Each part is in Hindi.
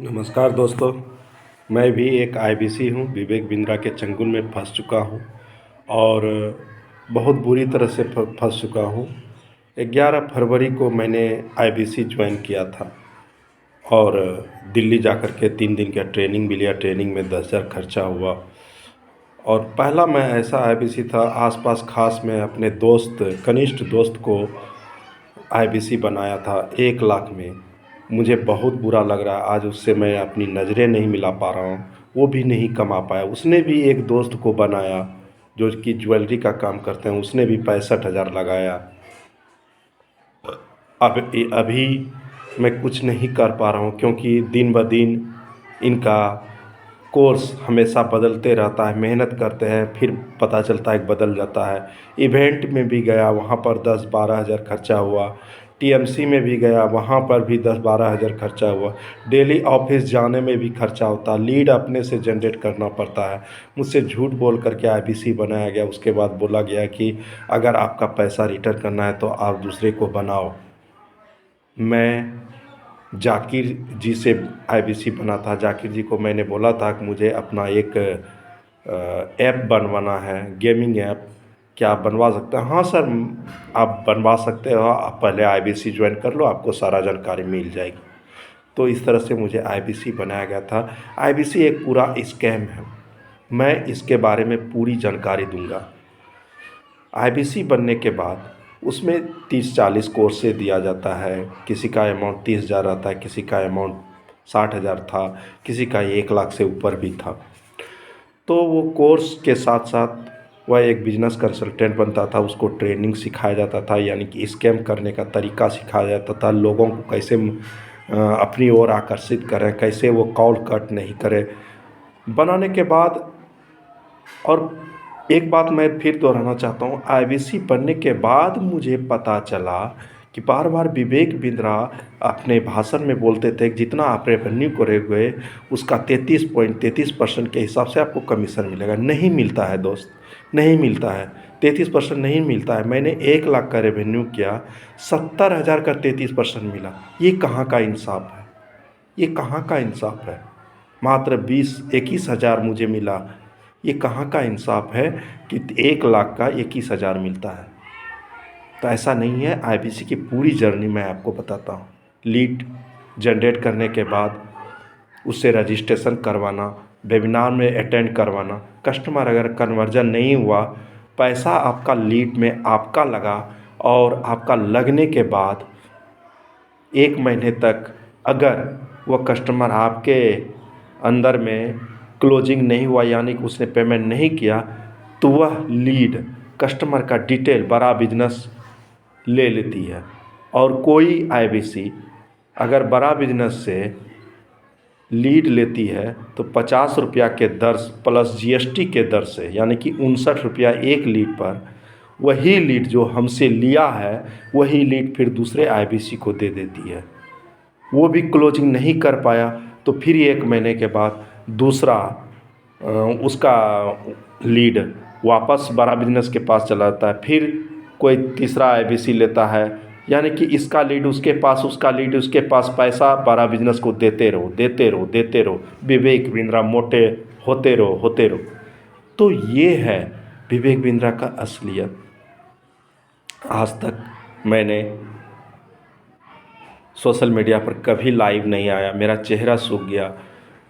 नमस्कार दोस्तों। मैं भी एक आईबीसी हूँ, विवेक बिंद्रा के चंगुल में फंस चुका हूँ और बहुत बुरी तरह से फंस चुका हूँ। 11 फरवरी को मैंने आईबीसी ज्वाइन किया था और दिल्ली जाकर के 3 दिन का ट्रेनिंग भी लिया। ट्रेनिंग में 10,000 खर्चा हुआ और पहला मैं ऐसा आईबीसी था, आसपास खास में अपने दोस्त, कनिष्ठ दोस्त को आईबीसी बनाया था 1 लाख में। मुझे बहुत बुरा लग रहा है, आज उससे मैं अपनी नज़रें नहीं मिला पा रहा हूँ, वो भी नहीं कमा पाया। उसने भी एक दोस्त को बनाया जो कि ज्वेलरी का काम करते हैं, उसने भी 65,000 लगाया। अभी मैं कुछ नहीं कर पा रहा हूँ क्योंकि दिन ब दिन इनका कोर्स हमेशा बदलते रहता है। मेहनत करते हैं, फिर पता चलता है बदल जाता है। इवेंट में भी गया, वहाँ पर 10-12 हज़ार खर्चा हुआ। टीएमसी में भी गया, वहाँ पर भी 10-12 हज़ार खर्चा हुआ। डेली ऑफिस जाने में भी खर्चा होता है। लीड अपने से जनरेट करना पड़ता है। मुझसे झूठ बोल करके आईबीसी बनाया गया। उसके बाद बोला गया कि अगर आपका पैसा रिटर्न करना है तो आप दूसरे को बनाओ। मैं जाकिर जी से आईबीसी बना था। जाकिर जी को मैंने बोला था कि मुझे अपना एक ऐप बनवाना है, गेमिंग ऐप, क्या आप बनवा सकते हैं? हाँ सर, आप बनवा सकते हो, आप पहले आईबीसी ज्वाइन कर लो, आपको सारा जानकारी मिल जाएगी। तो इस तरह से मुझे आईबीसी बनाया गया था। आईबीसी एक पूरा स्कैम है, मैं इसके बारे में पूरी जानकारी दूंगा। आईबीसी बनने के बाद उसमें 30-40 कोर्स से दिया जाता है। किसी का अमाउंट 30,000 रहता है, किसी का अमाउंट 60,000 था, किसी का 1 लाख से ऊपर भी था। तो वो कोर्स के साथ साथ वह एक बिजनेस कंसल्टेंट बनता था। उसको ट्रेनिंग सिखाया जाता था, यानी कि स्कैम करने का तरीका सिखाया जाता था। लोगों को कैसे अपनी ओर आकर्षित करें, कैसे वो कॉल कट नहीं करें। बनाने के बाद, और एक बात मैं फिर दोहराना चाहता हूँ, आईबीसी बनने के बाद मुझे पता चला कि बार बार विवेक बिंद्रा अपने भाषण में बोलते थे कि जितना आप रेवेन्यू करोगे उसका 33.33% के हिसाब से आपको कमीशन मिलेगा। नहीं मिलता है दोस्त, नहीं मिलता है। 33% नहीं मिलता है। मैंने 1 लाख का रेवेन्यू किया, 70,000 का 33% मिला। ये कहाँ का इंसाफ है? ये कहाँ का इंसाफ है? मात्र 20-21 हज़ार मुझे मिला। ये कहाँ का इंसाफ है कि 1 लाख का 21 हज़ार मिलता है? तो ऐसा नहीं है। आईबीसी की पूरी जर्नी मैं आपको बताता हूँ। लीड जनरेट करने के बाद उससे रजिस्ट्रेशन करवाना, वेबिनार में अटेंड करवाना, कस्टमर अगर कन्वर्जन नहीं हुआ, पैसा आपका लीड में आपका लगा और आपका लगने के बाद 1 महीने तक अगर वह कस्टमर आपके अंदर में क्लोजिंग नहीं हुआ, यानी कि उसने पेमेंट नहीं किया, तो वह लीड कस्टमर का डिटेल बड़ा बिजनेस ले लेती है। और कोई आईबीसी अगर बड़ा बिजनेस से लीड लेती है तो 50 रुपया के दर प्लस जीएसटी के दर से, यानी कि 59 रुपया एक लीड पर, वही लीड जो हमसे लिया है वही लीड फिर दूसरे आईबीसी को दे देती है। वो भी क्लोजिंग नहीं कर पाया तो फिर 1 महीने के बाद दूसरा उसका लीड वापस बड़ा बिजनेस के पास चला जाता है। फिर कोई तीसरा आईबीसी लेता है, यानी कि इसका लीड उसके पास, उसका लीड उसके पास, पैसा बड़ा बिजनेस को देते रहो, देते रहो, देते रहो। विवेक बिंद्रा मोटे होते रहो, होते रहो। तो ये है विवेक बिंद्रा का असलियत। आज तक मैंने सोशल मीडिया पर कभी लाइव नहीं आया, मेरा चेहरा सूख गया,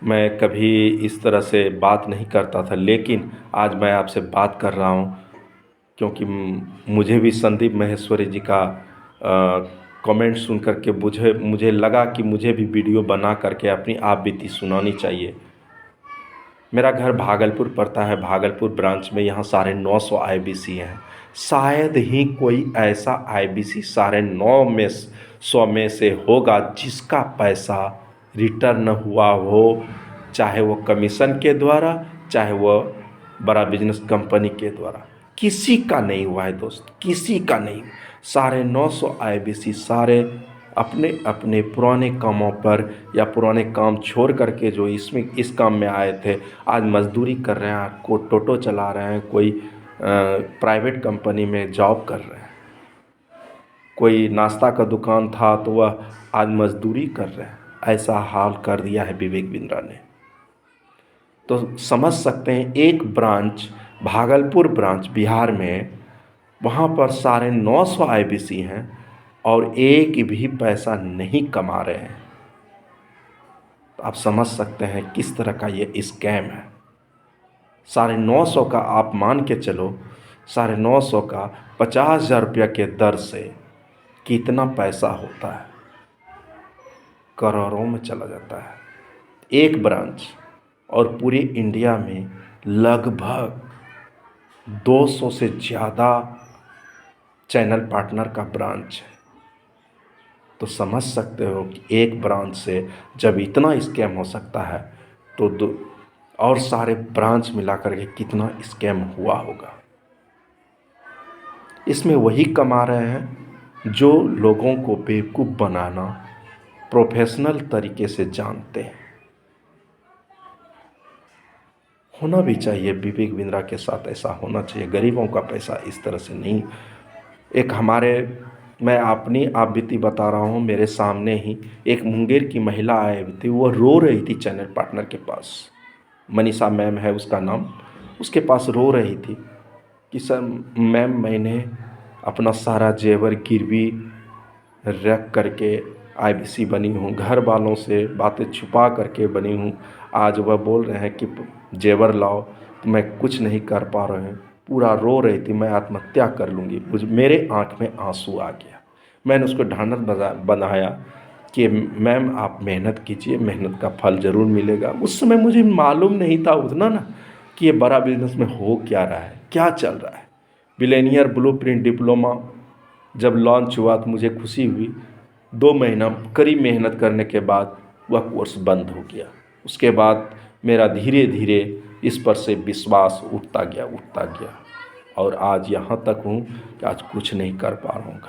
मैं कभी इस तरह से बात नहीं करता था, लेकिन आज मैं आपसे बात कर रहा हूँ क्योंकि मुझे भी संदीप माहेश्वरी जी का कमेंट सुन कर के मुझे लगा कि मुझे भी वीडियो बना करके अपनी आप बीती सुनानी चाहिए। मेरा घर भागलपुर पड़ता है, भागलपुर ब्रांच में। यहाँ 950 आईबीसी हैं। शायद ही कोई ऐसा आईबीसी 950 में से होगा जिसका पैसा रिटर्न हुआ हो, चाहे वो कमीशन के द्वारा, चाहे वो बड़ा बिजनेस कंपनी के द्वारा। किसी का नहीं हुआ है दोस्त, किसी का नहीं। 950 आईबीसी सारे अपने अपने पुराने कामों पर या पुराने काम छोड़ करके जो इस काम में आए थे, आज मजदूरी कर रहे हैं, को टोटो चला रहे हैं, कोई प्राइवेट कंपनी में जॉब कर रहे हैं, कोई नाश्ता का दुकान था तो वह आज मजदूरी कर रहे हैं। ऐसा हाल कर दिया है विवेक बिंद्रा ने। तो समझ सकते हैं, एक ब्रांच भागलपुर ब्रांच बिहार में, वहाँ पर 950 IBC हैं और एक भी पैसा नहीं कमा रहे हैं। तो आप समझ सकते हैं किस तरह का ये स्कैम है। 950 का आप मान के चलो, 950 का 50,000 रुपया के दर से कितना पैसा होता है, करोड़ों में चला जाता है एक ब्रांच। और पूरे इंडिया में लगभग 200 से ज़्यादा चैनल पार्टनर का ब्रांच है। तो समझ सकते हो कि एक ब्रांच से जब इतना स्कैम हो सकता है तो और सारे ब्रांच मिलाकर के कितना स्कैम हुआ होगा। इसमें वही कमा रहे हैं जो लोगों को बेवकूफ़ बनाना प्रोफेशनल तरीके से जानते हैं। होना भी चाहिए, विवेक बिंद्रा के साथ ऐसा होना चाहिए। गरीबों का पैसा इस तरह से नहीं। एक मैं अपनी आप बीती बता रहा हूँ, मेरे सामने ही एक मुंगेर की महिला आई हुई थी। वो रो रही थी चैनल पार्टनर के पास, मनीषा मैम है उसका नाम। उसके पास रो रही थी कि सर मैम, मैंने अपना सारा जेवर गिरवी रख करके IBC बनी हूँ, घर वालों से बातें छुपा करके बनी हूँ। आज वह बोल रहे हैं कि जेवर लाओ, तो मैं कुछ नहीं कर पा रहे हैं। पूरा रो रही थी, मैं आत्महत्या कर लूँगी। मेरे आँख में आंसू आ गया। मैंने उसको ढांढस बंधाया कि मैम आप मेहनत कीजिए, मेहनत का फल ज़रूर मिलेगा। उस समय मुझे मालूम नहीं था उतना ना कि ये बड़ा बिजनेस में हो क्या रहा है, क्या चल रहा है। बिलियनियर ब्लूप्रिंट डिप्लोमा जब लॉन्च हुआ तो मुझे खुशी हुई। 2 महीना कड़ी मेहनत करने के बाद वह कोर्स बंद हो गया। उसके बाद मेरा धीरे धीरे इस पर से विश्वास उठता गया और आज यहाँ तक हूँ कि आज कुछ नहीं कर पा रहा हूँ।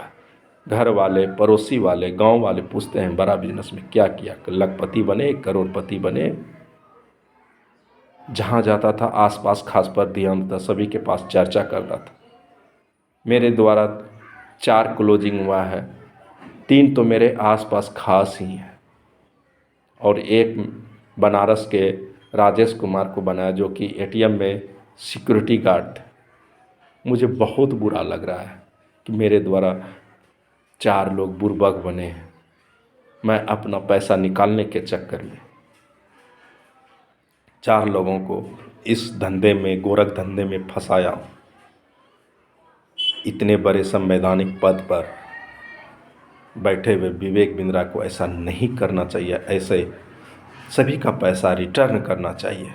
घर वाले, पड़ोसी वाले, गांव वाले पूछते हैं बड़ा बिजनेस में क्या किया, लखपति बने, करोड़पति बने। जहाँ जाता था आसपास खास पर ध्यान था, सभी के पास चर्चा करता था। मेरे द्वारा 4 क्लोजिंग हुआ है, 3 तो मेरे आसपास खास ही हैं और एक बनारस के राजेश कुमार को बनाया जो कि ATM में सिक्योरिटी गार्ड थे। मुझे बहुत बुरा लग रहा है कि मेरे द्वारा 4 लोग बुर्बक बने हैं। मैं अपना पैसा निकालने के चक्कर में 4 लोगों को इस धंधे में, गोरख धंधे में फंसाया। इतने बड़े संवैधानिक पद पर बैठे हुए विवेक बिंद्रा को ऐसा नहीं करना चाहिए। ऐसे सभी का पैसा रिटर्न करना चाहिए।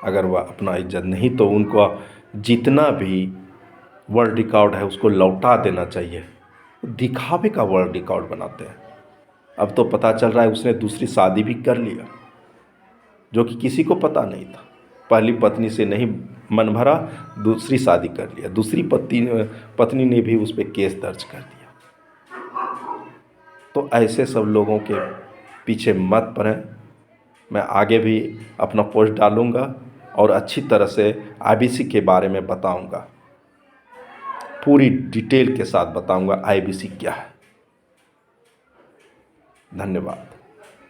अगर वह अपना इज्जत नहीं तो उनको जितना भी वर्ल्ड रिकॉर्ड है उसको लौटा देना चाहिए। दिखावे का वर्ल्ड रिकॉर्ड बनाते हैं। अब तो पता चल रहा है उसने दूसरी शादी भी कर लिया, जो कि किसी को पता नहीं था। पहली पत्नी से नहीं मन भरा, दूसरी शादी कर लिया। दूसरी पत्नी ने भी उस पर केस दर्ज कर दिया। तो ऐसे सब लोगों के पीछे मत पड़ें। मैं आगे भी अपना पोस्ट डालूँगा और अच्छी तरह से IBC के बारे में बताऊँगा, पूरी डिटेल के साथ बताऊँगा IBC क्या है। धन्यवाद।